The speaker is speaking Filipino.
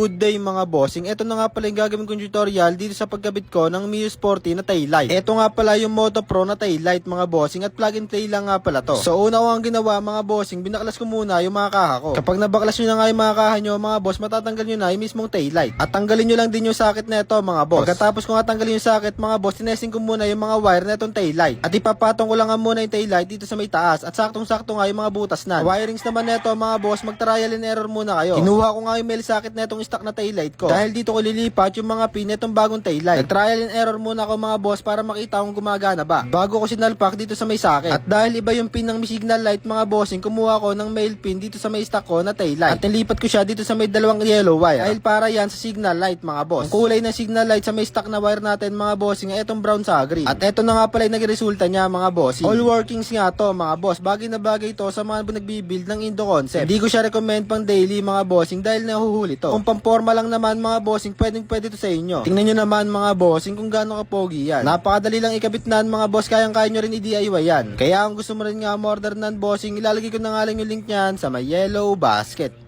good day mga bossing. Ito na nga pala yung gagawin kong tutorial dito sa pagkabit ko ng Mio Sporty na taillight. Ito nga pala yung Moto Pro na taillight mga bossing at plug and play lang nga pala to. So una ko ang ginawa mga bossing, binaklas ko muna yung mga kaha ko. Kapag nabaklas nyo na nga yung mga kaha nyo mga boss, matatanggal nyo na yung mismong taillight. At tanggalin nyo lang din yung socket na ito mga boss. Pagkatapos ko nga tanggalin yung socket mga boss, tinesting ko muna yung mga wire na itong taillight. At ipapatong ko lang nga muna yung taillight dito sa may taas. At saktong-sakto nga yung mga butas na. Wirings naman nito mga boss, mag-trial and error muna kayo. Kinuha ko nga yung male socket na itong stock na taillight ko. Dahil dito ko lilipat yung mga pin itong bagong taillight. Nag-trial and error muna ako mga boss para makita kung gumagana ba bago ko sinalpak dito sa may socket. At dahil iba yung pin ng may signal light mga bossing, kumuha ko ng male pin dito sa may stock ko na taillight. At nilipat ko siya dito sa may dalawang yellow wire. Dahil para yan sa signal light mga boss. Ang kulay ng signal light sa may stock na wire natin mga bossing ay itong brown sa green. At eto na nga pala yung nagresulta niya mga bossing. All workings nga to mga boss. Bagay na bagay to sa mga nagbibuild ng Indo concept. Hindi ko siya recommend pang daily mga bossing dahil nahuhuli to. Kung pamporma lang naman mga bossing, pwede to sa inyo. Tingnan nyo naman mga bossing kung gaano kapogi yan. Napakadali lang ikabit nan mga boss, kayang-kaya nyo rin i-DIY yan. Kaya kung gusto mo rin nga order nan bossing, ilalagay ko na nga lang yung link niyan sa may yellow basket.